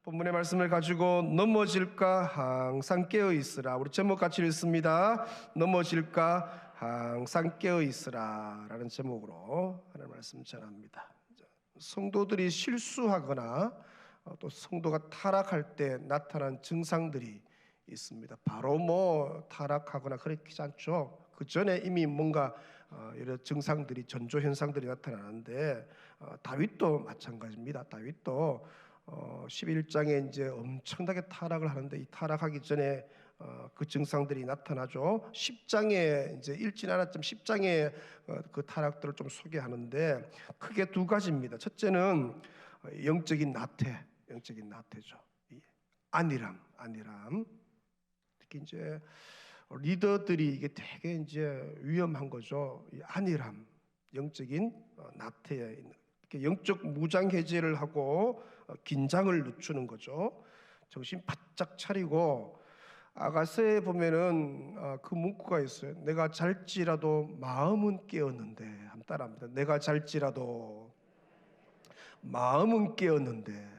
본문의 말씀을 가지고 넘어질까 항상 깨어 있으라. 우리 제목 같이 읽습니다. 넘어질까 항상 깨어 있으라 라는 제목으로 하는 말씀 전합니다. 성도들이 실수하거나 또 성도가 타락할 때 나타난 증상들이 있습니다. 바로 타락하거나 그렇지 않죠. 그 전에 이미 뭔가 여러 증상들이, 전조 현상들이 나타나는데 다윗도 마찬가지입니다. 다윗도 11장에 이제 엄청나게 타락을 하는데, 이 타락하기 전에 그 증상들이 나타나죠. 10장에 이제 읽진 않았지만 10장에 그 타락들을 좀 소개하는데 크게 두 가지입니다. 첫째는 영적인 나태죠. 안일함. 특히 이제 리더들이 이게 되게 이제 위험한 거죠. 이 안일함, 영적인 나태에 있는, 영적 무장해제를 하고 긴장을 늦추는 거죠. 정신 바짝 차리고, 아가서에 보면은 그 문구가 있어요. 내가 잘지라도 마음은 깨었는데, 한번 따라합니다. 내가 잘지라도 마음은 깨었는데,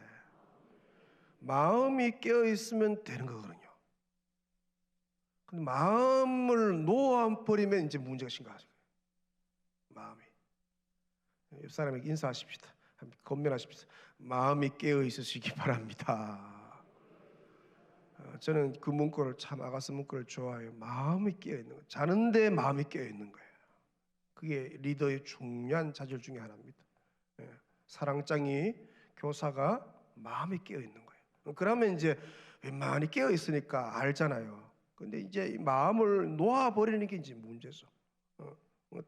마음이 깨어 있으면 되는 거거든요. 근데 마음을 놓아버리면 이제 문제가 심각하죠. 마음이. 옆 사람에게 인사하십시다. 건면하십시다. 마음이 깨어 있으시기 바랍니다. 저는 그 문구를, 참 아가서 문구를 좋아해요. 마음이 깨어 있는 거예요. 자는데 마음이 깨어 있는 거예요. 그게 리더의 중요한 자질 중에 하나입니다. 사랑장이, 교사가 마음이 깨어 있는 거예요. 그러면 이제 많이 깨어 있으니까 알잖아요. 근데 이제 마음을 놓아버리는 게 이제 문제죠.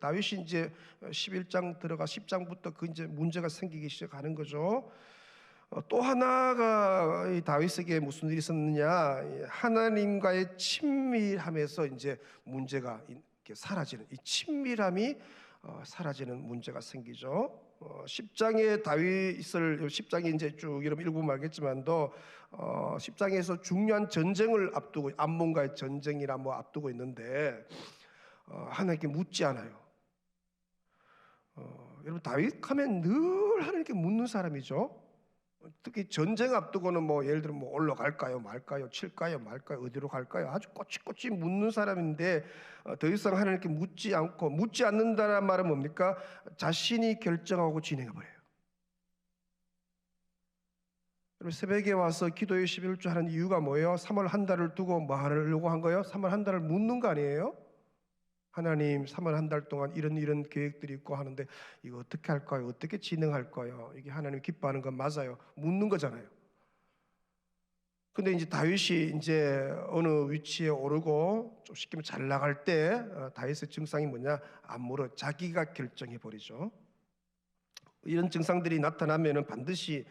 다윗이 이제 11장 들어가 10장부터 그 이제 문제가 생기기 시작하는 거죠. 또 하나가 이 다윗에게 무슨 일이 있었느냐? 하나님과의 친밀함에서 이제 문제가 이렇게 사라지는, 이 친밀함이 사라지는 문제가 생기죠. 10장에 다윗을, 10장에 이제 쭉 여러분 읽으면 알겠지만도 10장에서 중요한 전쟁을 앞두고, 암몬과의 전쟁이라 앞두고 있는데 하나님께 묻지 않아요. 여러분 다윗 하면 늘 하나님께 묻는 사람이죠. 특히 전쟁 앞두고는 예를 들어 올라갈까요 말까요, 칠까요 말까요, 어디로 갈까요, 아주 꼬치꼬치 묻는 사람인데 더 이상 하나님께 묻지 않는다는 말은 뭡니까? 자신이 결정하고 진행해버려요. 새벽에 와서 기도의 11조 하는 이유가 뭐예요? 3월 한 달을 두고 뭐 하려고 한 거예요? 3월 한 달을 묻는 거 아니에요? 하나님, 3월 한 달 동안 이런 계획들이 있고 하는데 이거 어떻게 할까요? 어떻게 진행할까요? 이게 하나님 기뻐하는 건 맞아요. 묻는 거잖아요. 근데 이제 다윗이 이제 어느 위치에 오르고 좀 쉽게 말하면 잘 나갈 때 다윗의 증상이 뭐냐? 안 물어, 자기가 결정해 버리죠. 이런 증상들이 나타나면은 반드시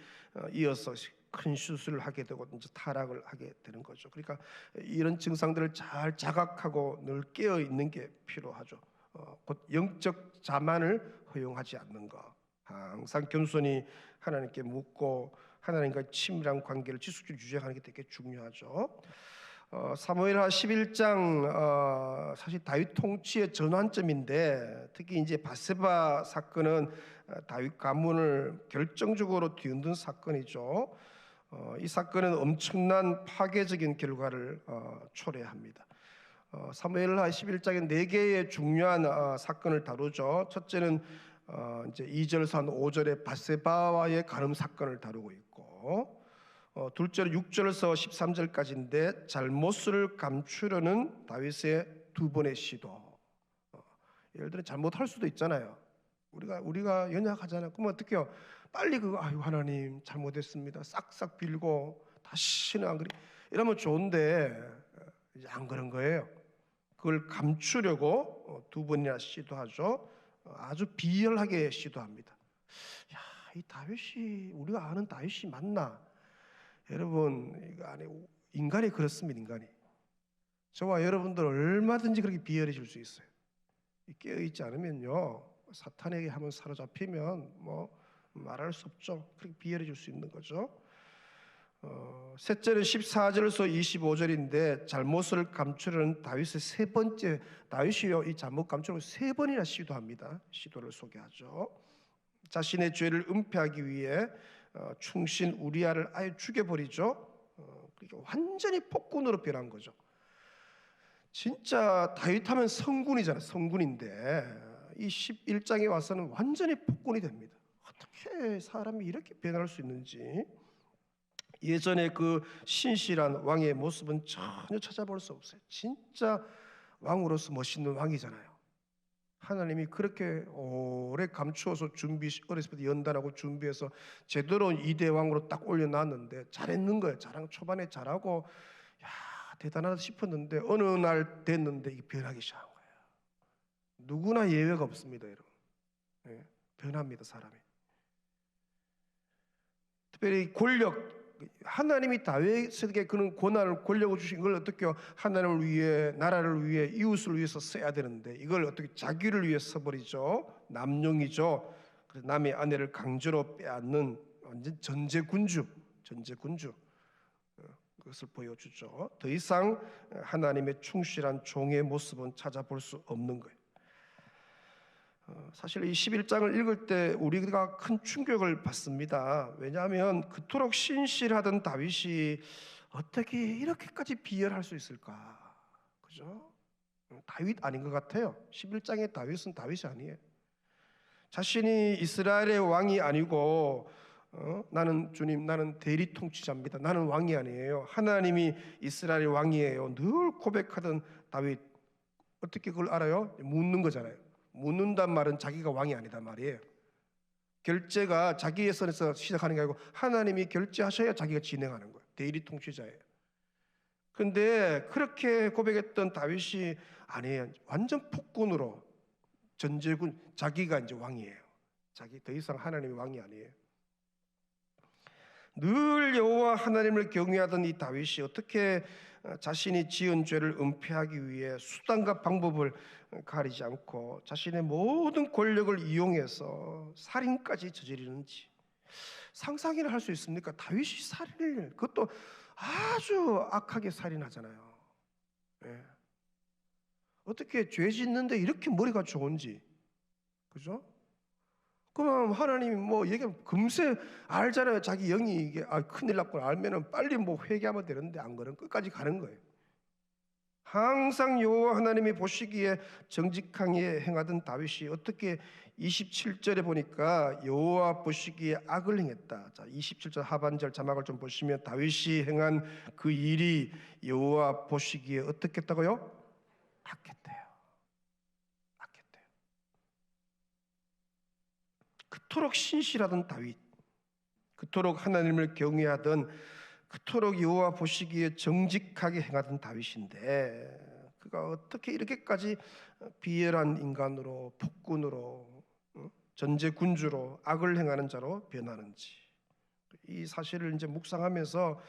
이어서 큰 실수를 하게 되고 이제 타락을 하게 되는 거죠. 그러니까 이런 증상들을 잘 자각하고 늘 깨어 있는 게 필요하죠. 곧 영적 자만을 허용하지 않는 것, 항상 겸손히 하나님께 묻고 하나님과 친밀한 관계를 지속적으로 유지하는 게 되게 중요하죠. 사무엘하 11장 사실 다윗 통치의 전환점인데, 특히 이제 바세바 사건은 다윗 가문을 결정적으로 뒤흔든 사건이죠. 이 사건은 엄청난 파괴적인 결과를 초래합니다. 사무엘하 11장에 4개의 중요한 사건을 다루죠. 첫째는 이제 2절에서 한 5절에 바세바와의 간음 사건을 다루고 있고, 둘째로 6절에서 13절까지인데 잘못을 감추려는 다윗의 2번의 시도. 예를 들어 잘못할 수도 있잖아요. 우리가 연약하잖아요. 그러면 어떡해요? 빨리 아유 하나님 잘못했습니다, 싹싹 빌고 다시는 안 그래, 이러면 좋은데 이제 안 그런 거예요. 그걸 감추려고 2번이나 시도하죠. 아주 비열하게 시도합니다. 야, 이 다윗이, 우리가 아는 다윗이 맞나? 여러분, 이거 안에 인간이 그렇습니다. 인간이. 저와 여러분들 얼마든지 그렇게 비열해질 수 있어요. 깨어있지 않으면요, 사탄에게 한번 사로잡히면 말할 수 없죠. 그렇게 비열해질 수 있는 거죠. 셋째는 14절에서 25절인데 잘못을 감추려는 다윗의 세 번째, 다윗이요 이 잘못 감추려고 3번이나 시도합니다. 시도를 소개하죠. 자신의 죄를 은폐하기 위해 충신 우리아를 아예 죽여버리죠. 완전히 폭군으로 변한 거죠. 진짜 다윗하면 성군이잖아요. 성군인데 이 11장에 와서는 완전히 폭군이 됩니다. 어떻게 사람이 이렇게 변할 수 있는지, 예전에 그 신실한 왕의 모습은 전혀 찾아볼 수 없어요. 진짜 왕으로서 멋있는 왕이잖아요. 하나님이 그렇게 오래 감추어서 어렸을 때 연단하고 준비해서 제대로 이대 왕으로 딱 올려놨는데 잘했는 거예요. 초반에 잘하고 야 대단하다 싶었는데 어느 날 됐는데 이게 변하기 시작한 거예요. 누구나 예외가 없습니다, 여러분. 네, 변합니다, 사람이. 특별히 권력, 하나님이 다윗에게 그런 권한을 권력을 주신 걸 어떻게 하나님을 위해, 나라를 위해, 이웃을 위해서 써야 되는데 이걸 어떻게 자기를 위해 써버리죠. 남용이죠. 그래서 남의 아내를 강제로 빼앗는 완전 전제군주 그것을 보여주죠. 더 이상 하나님의 충실한 종의 모습은 찾아볼 수 없는 거예요. 사실 이 11장을 읽을 때 우리가 큰 충격을 받습니다. 왜냐하면 그토록 신실하던 다윗이 어떻게 이렇게까지 비열할 수 있을까? 그죠? 다윗 아닌 것 같아요. 11장의 다윗은 다윗이 아니에요. 자신이 이스라엘의 왕이 아니고 나는 주님, 나는 대리 통치자입니다. 나는 왕이 아니에요. 하나님이 이스라엘의 왕이에요. 늘 고백하던 다윗, 어떻게 그걸 알아요? 묻는 거잖아요. 묻는단 말은 자기가 왕이 아니단 말이에요. 결제가 자기의 선에서 시작하는 게 아니고 하나님이 결제하셔야 자기가 진행하는 거예요. 대리 통치자예요. 그런데 그렇게 고백했던 다윗이 아니에요. 완전 폭군으로 전제군, 자기가 이제 왕이에요. 자기 더 이상 하나님이 왕이 아니에요. 늘 여호와 하나님을 경외하던 이 다윗이 어떻게 자신이 지은 죄를 은폐하기 위해 수단과 방법을 가리지 않고 자신의 모든 권력을 이용해서 살인까지 저지르는지 상상이나 할 수 있습니까? 다윗이 살인을, 그것도 아주 악하게 살인하잖아요. 네. 어떻게 죄 짓는데 이렇게 머리가 좋은지, 그죠? 그럼 하나님이 뭐 얘기하면 금세 알잖아요. 자기 영이 이게 큰일 났구나 알면은 빨리 뭐 회개하면 되는데 안 그러면 끝까지 가는 거예요. 항상 여호와 하나님이 보시기에 정직하게 행하던 다윗이 어떻게 27절에 보니까 여호와 보시기에 악을 행했다. 자, 27절 하반절 자막을 좀 보시면 다윗이 행한 그 일이 여호와 보시기에 어떻게 했다고요? 악했대요. 그토록 신실하던 다윗, 그토록 하나님을 경외하던, 그토록 여호와 보시기에 정직하게 행하던 다윗인데 그가 어떻게 이렇게까지 비열한 인간으로, 폭군으로, 전제군주로, 악을 행하는 자로 변하는지, 이 사실을 이제 묵상하면서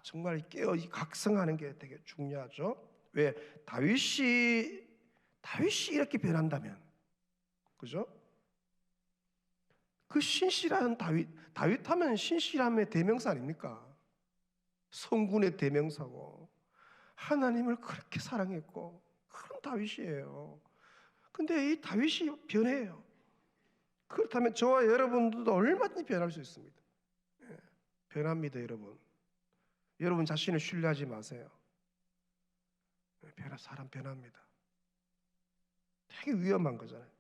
정말 각성하는 게 되게 중요하죠. 왜? 다윗이 이렇게 변한다면, 그죠? 그 신실한 다윗 하면 신실함의 대명사 아닙니까? 성군의 대명사고 하나님을 그렇게 사랑했고 그런 다윗이에요. 근데 이 다윗이 변해요. 그렇다면 저와 여러분들도 얼마든지 변할 수 있습니다. 변합니다, 여러분. 여러분 자신을 신뢰하지 마세요. 사람 변합니다. 되게 위험한 거잖아요.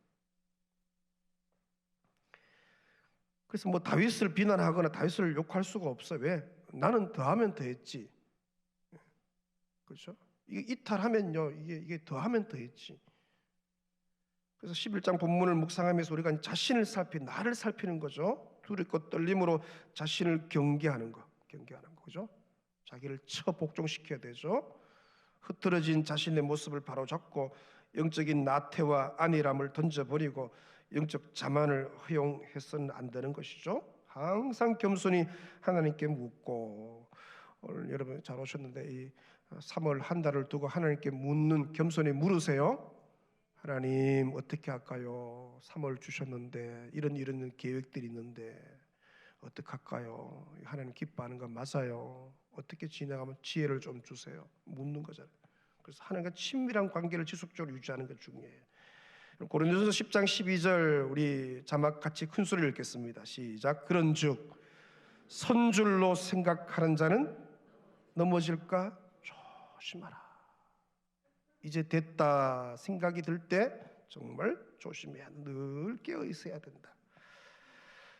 그래서 뭐 다윗을 비난하거나 다윗을 욕할 수가 없어요. 왜? 나는 더하면 더했지. 그렇죠? 이게 이탈하면요, 이게 더하면 더했지. 그래서 11장 본문을 묵상하면서 우리가 자신을 나를 살피는 거죠. 두렵고 떨림으로 자신을 경계하는 거죠. 자기를 복종시켜야 되죠. 흐트러진 자신의 모습을 바로잡고 영적인 나태와 안일함을 던져버리고 영적 자만을 허용해서는 안 되는 것이죠. 항상 겸손히 하나님께 묻고, 오늘 여러분 잘 오셨는데 이 3월 한 달을 두고 하나님께 겸손히 물으세요. 하나님 어떻게 할까요? 3월 주셨는데 이런 계획들이 있는데 어떻게 할까요? 하나님 기뻐하는 건 맞아요. 어떻게 진행하면 지혜를 좀 주세요. 묻는 거잖아요. 그래서 하나님과 친밀한 관계를 지속적으로 유지하는 게 중요해요. 고린도전서 10장 12절 우리 자막 같이 큰 소리를 읽겠습니다. 시작. 그런즉 선줄로 생각하는 자는 넘어질까 조심하라. 이제 됐다 생각이 들 때 정말 조심해야, 늘 깨어 있어야 된다.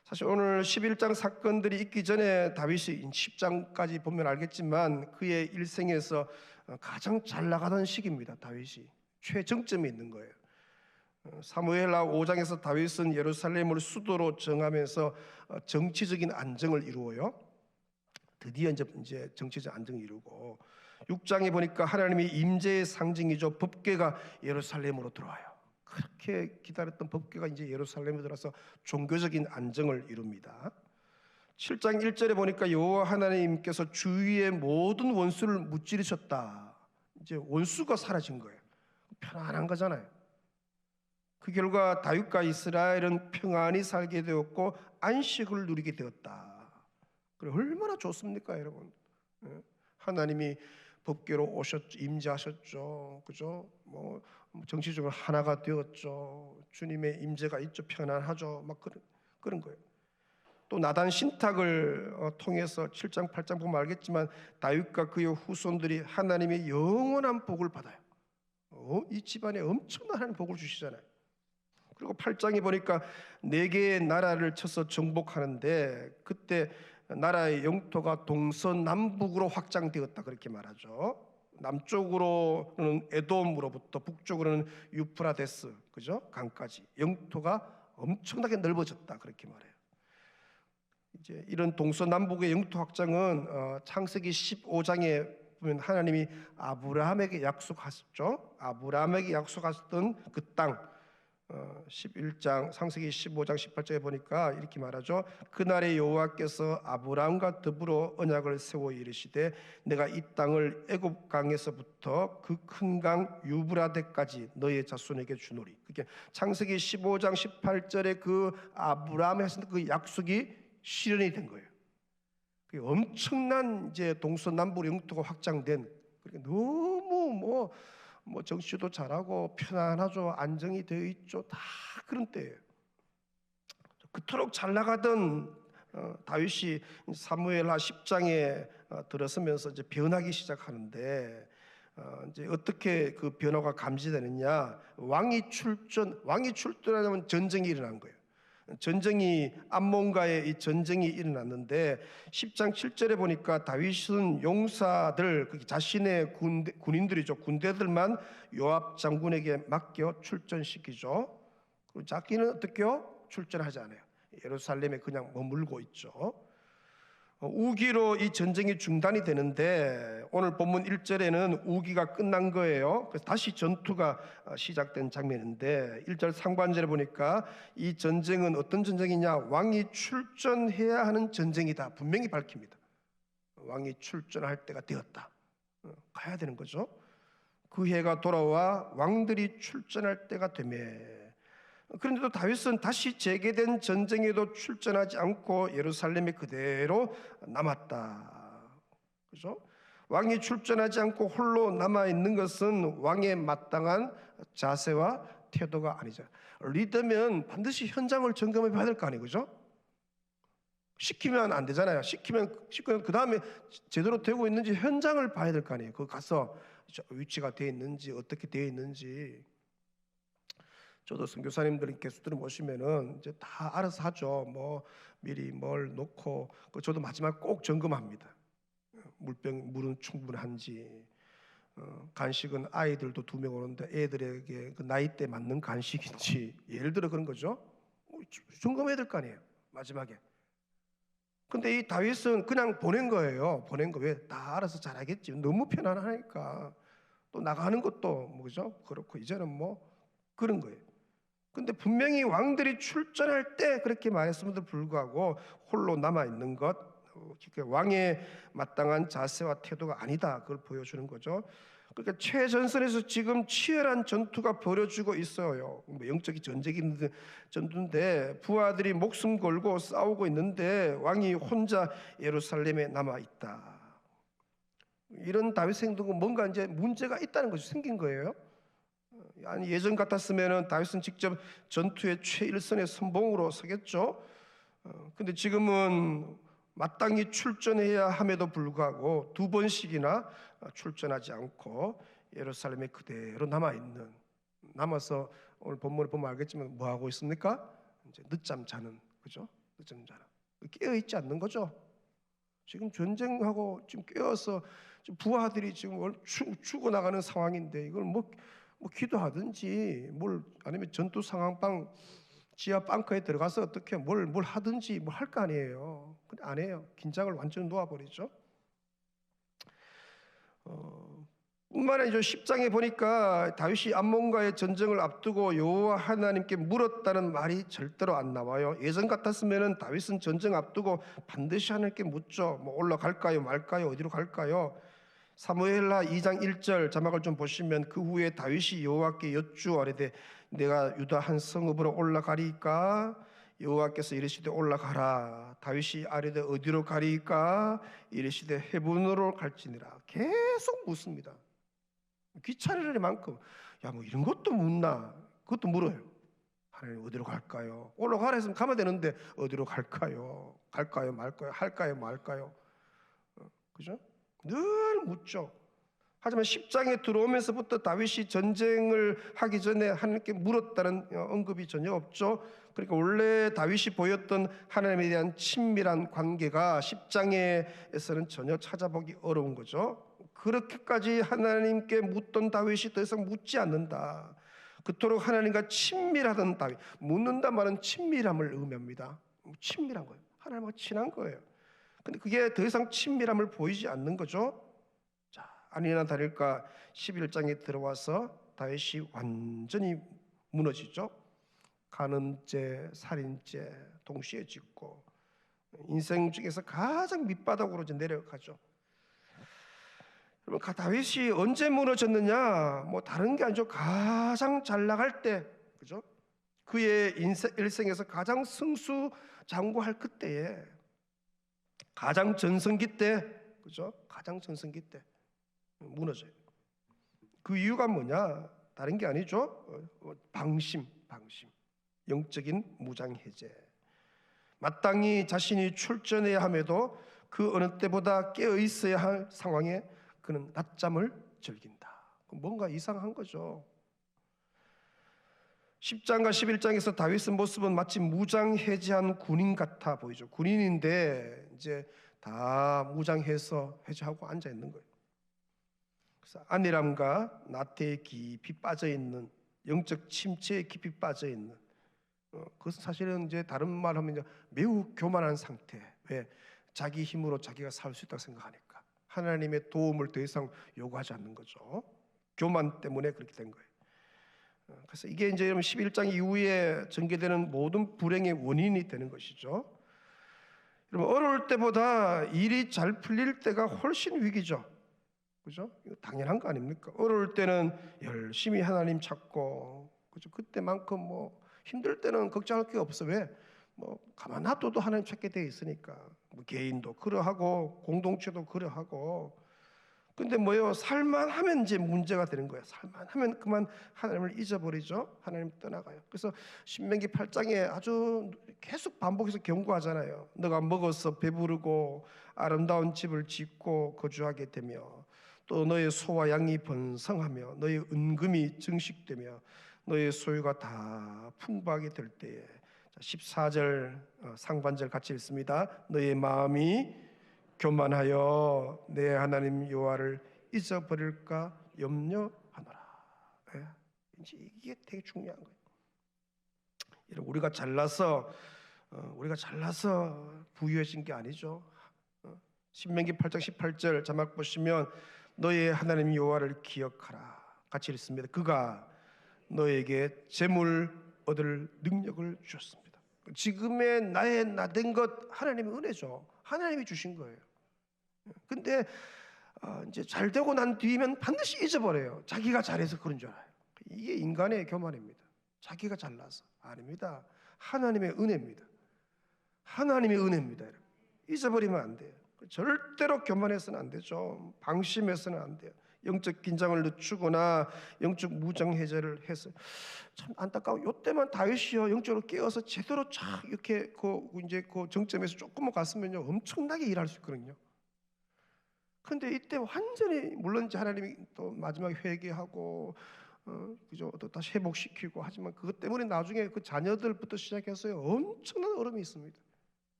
사실 오늘 11장 사건들이 있기 전에 다윗이 10장까지 보면 알겠지만 그의 일생에서 가장 잘 나가던 시기입니다. 다윗이 최정점에 있는 거예요. 사무엘하 5장에서 다윗은 예루살렘을 수도로 정하면서 정치적인 안정을 이루어요. 드디어 이제 정치적 안정을 이루고 6장에 보니까 하나님의 임재의 상징이죠. 법궤가 예루살렘으로 들어와요. 그렇게 기다렸던 법궤가 이제 예루살렘에 들어와서 종교적인 안정을 이룹니다. 7장 1절에 보니까 여호와 하나님께서 주위의 모든 원수를 무찌르셨다. 이제 원수가 사라진 거예요. 편안한 거잖아요. 그 결과 다윗과 이스라엘은 평안히 살게 되었고 안식을 누리게 되었다. 그래 얼마나 좋습니까, 여러분? 하나님이 법궤로 오셨죠, 임재하셨죠, 그죠? 뭐 정치적으로 하나가 되었죠. 주님의 임재가 있죠, 편안하죠, 막 그런 거예요. 또 나단 신탁을 통해서 7장 8장 보면 알겠지만 다윗과 그의 후손들이 하나님의 영원한 복을 받아요. 이 집안에 엄청난 하나님 복을 주시잖아요. 그리고 8장에 보니까 4개의 나라를 쳐서 정복하는데 그때 나라의 영토가 동서남북으로 확장되었다 그렇게 말하죠. 남쪽으로는 에돔으로부터 북쪽으로는 유프라데스, 그죠? 강까지 영토가 엄청나게 넓어졌다 그렇게 말해요. 이제 이런 동서남북의 영토 확장은 창세기 15장에 보면 하나님이 아브라함에게 약속하셨죠. 아브라함에게 약속하셨던 그 땅, 11장 창세기 15장 18절에 보니까 이렇게 말하죠. 그날에 여호와께서 아브라함과 더불어 언약을 세워 이르시되 내가 이 땅을 애굽 강에서부터 그 큰 강 유브라데까지 너의 자손에게 주노리. 그게 창세기 15장 18절에 그 아브라함이 하신 그 약속이 실현이 된 거예요. 그 엄청난 이제 동서남북 영토가 확장된, 그러니까 너무 뭐 정치도 잘하고 편안하죠, 안정이 되어 있죠, 다 그런 때예요. 그토록 잘 나가던 다윗이 사무엘하 10장에 들어서면서 이제 변하기 시작하는데 이제 어떻게 그 변화가 감지되느냐? 왕이 출전하면 전쟁이 일어난 거예요. 전쟁이 암몬과의 이 전쟁이 일어났는데 10장 7절에 보니까 다윗은 용사들, 자신의 군인들이죠, 군대들만 요압 장군에게 맡겨 출전시키죠. 그리고 자기는 어떻게요? 출전하지 않아요. 예루살렘에 그냥 머물고 있죠. 우기로 이 전쟁이 중단이 되는데 오늘 본문 1절에는 우기가 끝난 거예요. 그래서 다시 전투가 시작된 장면인데 1절 상반절에 보니까 이 전쟁은 어떤 전쟁이냐? 왕이 출전해야 하는 전쟁이다 분명히 밝힙니다. 왕이 출전할 때가 되었다. 가야 되는 거죠. 그 해가 돌아와 왕들이 출전할 때가 되매, 그런데도 다윗은 다시 재개된 전쟁에도 출전하지 않고 예루살렘에 그대로 남았다. 그죠? 왕이 출전하지 않고 홀로 남아 있는 것은 왕의 마땅한 자세와 태도가 아니죠. 리더면 반드시 현장을 점검해 봐야 될 거 아니에요, 그죠? 시키면 안 되잖아요. 시키면 그 다음에 제대로 되고 있는지 현장을 봐야 될 거 아니에요. 그 가서 위치가 되어 있는지 어떻게 되어 있는지. 저도 선교사님들 교수들 모시면은 이제 다 알아서 하죠. 뭐 미리 뭘 놓고, 저도 마지막 꼭 점검합니다. 물은 충분한지, 간식은 아이들도 2명 오는데 애들에게 그 나이대 맞는 간식인지, 예를 들어 그런 거죠. 점검해야 될 거 아니에요, 마지막에. 근데 이 다윗은 그냥 보낸 거예요. 보낸 거. 왜? 다 알아서 잘하겠지. 너무 편안하니까. 또 나가는 것도 뭐죠? 그렇고 이제는 뭐 그런 거예요. 근데 분명히 왕들이 출전할 때 그렇게 말했음에도 불구하고 홀로 남아있는 것, 왕의 마땅한 자세와 태도가 아니다, 그걸 보여주는 거죠. 그러니까 최전선에서 지금 치열한 전투가 벌어지고 있어요. 영적인 전투인데 부하들이 목숨 걸고 싸우고 있는데 왕이 혼자 예루살렘에 남아있다. 이런 다윗 행동은 뭔가 이제 문제가 있다는 것이 생긴 거예요. 아니 예전 같았으면은 다윗은 직접 전투의 최일선의 선봉으로 서겠죠. 근데 지금은 마땅히 출전해야 함에도 불구하고 두 번씩이나 출전하지 않고 예루살렘에 그대로 남아서 오늘 본문을 보면 알겠지만 뭐 하고 있습니까? 이제 늦잠 자는, 그죠? 늦잠 자는, 깨어 있지 않는 거죠. 지금 전쟁하고 지금 깨어서 지금 부하들이 지금 죽어나가는 상황인데 이걸 뭐 기도하든지 아니면 전투 상황방 지하 벙커에 들어가서 어떻게 뭘 하든지 할 거 아니에요. 근데 안 해요. 긴장을 완전히 놓아버리죠. 뿐만 아니라 10장에 보니까 다윗이 암몬과의 전쟁을 앞두고 여호와 하나님께 물었다는 말이 절대로 안 나와요. 예전 같았으면은 다윗은 전쟁 앞두고 반드시 하나님께 묻죠. 뭐 올라갈까요 말까요 어디로 갈까요? 사무엘하 2장 1절 자막을 좀 보시면 그 후에 다윗이 여호와께 여쭈어리되 내가 유다 한 성읍으로 올라가리까? 여호와께서 이르시되 올라가라. 다윗이 아뢰되 어디로 가리까? 이르시되 헤브론으로 갈지니라. 계속 묻습니다. 귀찮을 만큼 뭐 이런 것도 묻나? 그것도 물어요. 하나님 어디로 갈까요? 올라가라 했으면 가면 되는데 어디로 갈까요? 갈까요 말까요? 할까요 말까요? 그죠? 늘 묻죠. 하지만 10장에 들어오면서부터 다윗이 전쟁을 하기 전에 하나님께 물었다는 언급이 전혀 없죠. 그러니까 원래 다윗이 보였던 하나님에 대한 친밀한 관계가 10장에서는 전혀 찾아보기 어려운 거죠. 그렇게까지 하나님께 묻던 다윗이 더 이상 묻지 않는다. 그토록 하나님과 친밀하던 다윗, 묻는다 말은 친밀함을 의미합니다. 친밀한 거예요. 하나님과 친한 거예요. 근데 그게 더 이상 친밀함을 보이지 않는 거죠. 자, 아니나 다를까 11장에 들어와서 다윗이 완전히 무너지죠. 간음죄, 살인죄 동시에 짓고 인생 중에서 가장 밑바닥으로 이제 내려가죠. 여러분, 다윗이 언제 무너졌느냐? 뭐 다른 게 아니죠. 가장 잘 나갈 때, 그죠? 그의 일생에서 가장 승수장구할 그때에, 가장 전성기 때, 그죠? 가장 전성기 때 무너져요. 그 이유가 뭐냐? 다른 게 아니죠. 방심, 영적인 무장해제. 마땅히 자신이 출전해야 함에도 그 어느 때보다 깨어 있어야 할 상황에 그는 낮잠을 즐긴다. 뭔가 이상한 거죠. 10장과 11장에서 다윗의 모습은 마치 무장해제한 군인 같아 보이죠. 군인인데 이제 다 무장해서 해제하고 앉아 있는 거예요. 그래서 안일함과 나태에 깊이 빠져 있는, 영적 침체에 깊이 빠져 있는, 그것은 사실은 이제 다른 말하면 이제 매우 교만한 상태. 왜? 자기 힘으로 자기가 살 수 있다고 생각하니까. 하나님의 도움을 더 이상 요구하지 않는 거죠. 교만 때문에 그렇게 된 거예요. 그래서 이게 이제 11장 이후에 전개되는 모든 불행의 원인이 되는 것이죠. 여러분, 어려울 때보다 일이 잘 풀릴 때가 훨씬 위기죠. 그죠? 이거 당연한 거 아닙니까? 어려울 때는 열심히 하나님 찾고, 그죠? 그때만큼 뭐 힘들 때는 걱정할 게 없어. 왜? 뭐 가만 놔둬도 하나님 찾게 돼 있으니까. 뭐 개인도 그러하고 공동체도 그러하고. 근데 뭐요? 살만하면 이제 문제가 되는 거예요. 살만하면 그만 하나님을 잊어버리죠. 하나님 떠나가요. 그래서 신명기 8장에 아주 계속 반복해서 경고하잖아요. 너가 먹어서 배부르고 아름다운 집을 짓고 거주하게 되며, 또 너의 소와 양이 번성하며 너의 은금이 증식되며 너의 소유가 다 풍부하게 될 때에, 14절 상반절 같이 읽습니다. 너의 마음이 교만하여 내 하나님 여호와를 잊어버릴까 염려하노라. 이게 되게 중요한 거예요. 여러분, 우리가 잘나서 부유해진 게 아니죠. 신명기 8장 18절 자막 보시면 너의 하나님 여호와를 기억하라. 같이 읽습니다. 그가 너에게 재물 얻을 능력을 주셨습니다. 지금의 나의 나된 것 하나님의 은혜죠. 하나님이 주신 거예요. 근데 이제 잘 되고 난 뒤면 반드시 잊어버려요. 자기가 잘해서 그런 줄 알아요. 이게 인간의 교만입니다. 자기가 잘나서. 아닙니다. 하나님의 은혜입니다. 하나님의 은혜입니다. 잊어버리면 안 돼요. 절대로 교만해서는 안 되죠. 방심해서는 안 돼요. 영적 긴장을 늦추거나 영적 무장해제를 해서 참 안타까워. 이때만 다윗이요 영적으로 깨어서 제대로 쫙 이렇게 이제 그 정점에서 조금만 갔으면요 엄청나게 일할 수 있거든요. 근데 이때 완전히 물론 이제 하나님이 또 마지막에 회개하고 그죠 또 다시 회복시키고 하지만 그것 때문에 나중에 그 자녀들부터 시작해서요 엄청난 어려움이 있습니다.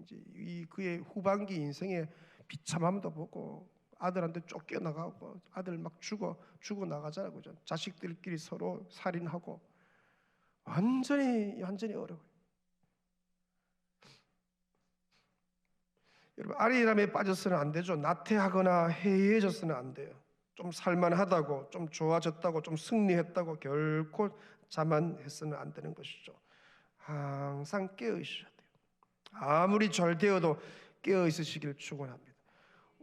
이제 이 그의 후반기 인생에 비참함도 보고 아들한테 쫓겨나가고 아들 막 죽어 나가잖아요, 그죠? 자식들끼리 서로 살인하고 완전히 어려워요. 여러분 아리람에 빠져서는 안 되죠. 나태하거나 해이해져서는 안 돼요. 좀 살만하다고, 좀 좋아졌다고, 좀 승리했다고 결코 자만해서는 안 되는 것이죠. 항상 깨어 있어야 돼요. 아무리 잘 되어도 깨어 있으시기를 축원합니다.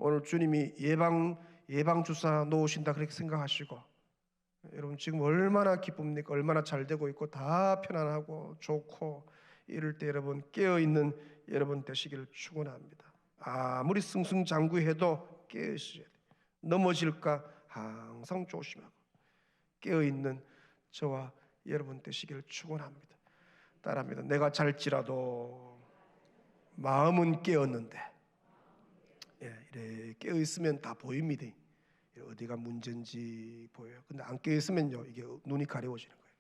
오늘 주님이 예방 주사 놓으신다 그렇게 생각하시고 여러분 지금 얼마나 기쁩니까? 얼마나 잘 되고 있고 다 편안하고 좋고 이럴 때 여러분 깨어 있는 여러분 되시기를 축원합니다. 아무리 승승장구해도 깨어 있어야 돼요. 넘어질까 항상 조심하고 깨어 있는 저와 여러분 되시기를 축원합니다. 따라합니다. 내가 잘지라도 마음은 깨었는데, 이렇게 깨어 있으면 다 보입니다. 어디가 문제인지 보여요. 근데 안 깨어 있으면요, 이게 눈이 가려워지는 거예요.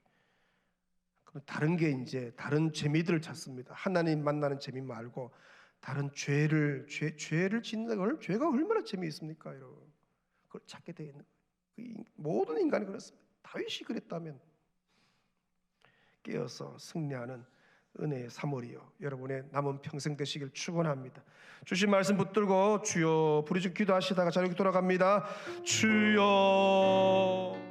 그럼 다른 게 이제 다른 재미들을 찾습니다. 하나님 만나는 재미 말고 다른 죄를 짓는다. 죄가 얼마나 재미있습니까, 여러분? 그걸 찾게 되어 있는 거예요. 모든 인간이 그렇습니다. 다윗이 그랬다면 깨어서 승리하는 은혜의 사물이요 여러분의 남은 평생 되시길 축원합니다. 주신 말씀 붙들고 주여 부르짖고 기도하시다가 자리로 돌아갑니다. 주여